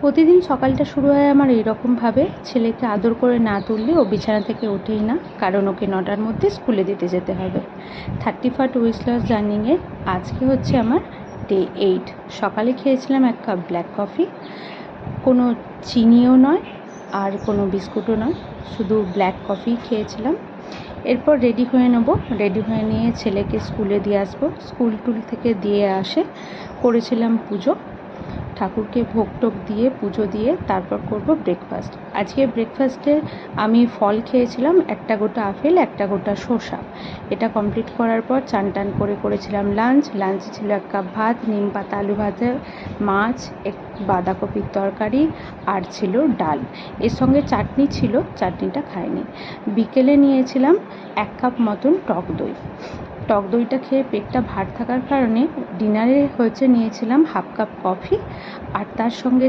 প্রতিদিন সকালটা শুরু হয় আমার এইরকমভাবে, ছেলেকে আদর করে না তুললে ও বিছানা থেকে ওঠেই না, কারণ ওকে 9টার মধ্যে স্কুলে দিতে যেতে হবে। 30 ওয়েট লস জার্নিংয়ে আজকে হচ্ছে আমার ডে 8। সকালে খেয়েছিলাম 1 কাপ ব্ল্যাক কফি, কোনো চিনিও নয় আর কোনো বিস্কুটও নয়, শুধু ব্ল্যাক কফি খেয়েছিলাম। এরপর রেডি হয়ে নেব, রেডি হয়ে নিয়ে ছেলেকে স্কুলে দিয়ে আসবো। স্কুল টুল থেকে দিয়ে আসে করেছিলাম পুজো, ঠাকুরকে ভোগ টোগ দিয়ে পুজো দিয়ে তারপর করব ব্রেকফাস্ট। আজকে ব্রেকফাস্টে আমি ফল খেয়েছিলাম, একটা গোটা আপেল, একটা গোটা শসা। এটা কমপ্লিট করার পর চান টান করে করেছিলাম লাঞ্চে ছিল 1 কাপ ভাত, নিম পাতা আলু ভাজা, মাছ, বাঁধাকপির তরকারি আর ছিল ডাল। এর সঙ্গে চাটনি ছিল, চাটনিটা খাইনি। বিকেলে নিয়েছিলাম 1 কাপ মতন টক দই। টক দইটা খেয়ে পেটটা ভার থাকার কারণে ডিনারে নিয়েছিলাম 1/2 কাপ কফি, আর তার সঙ্গে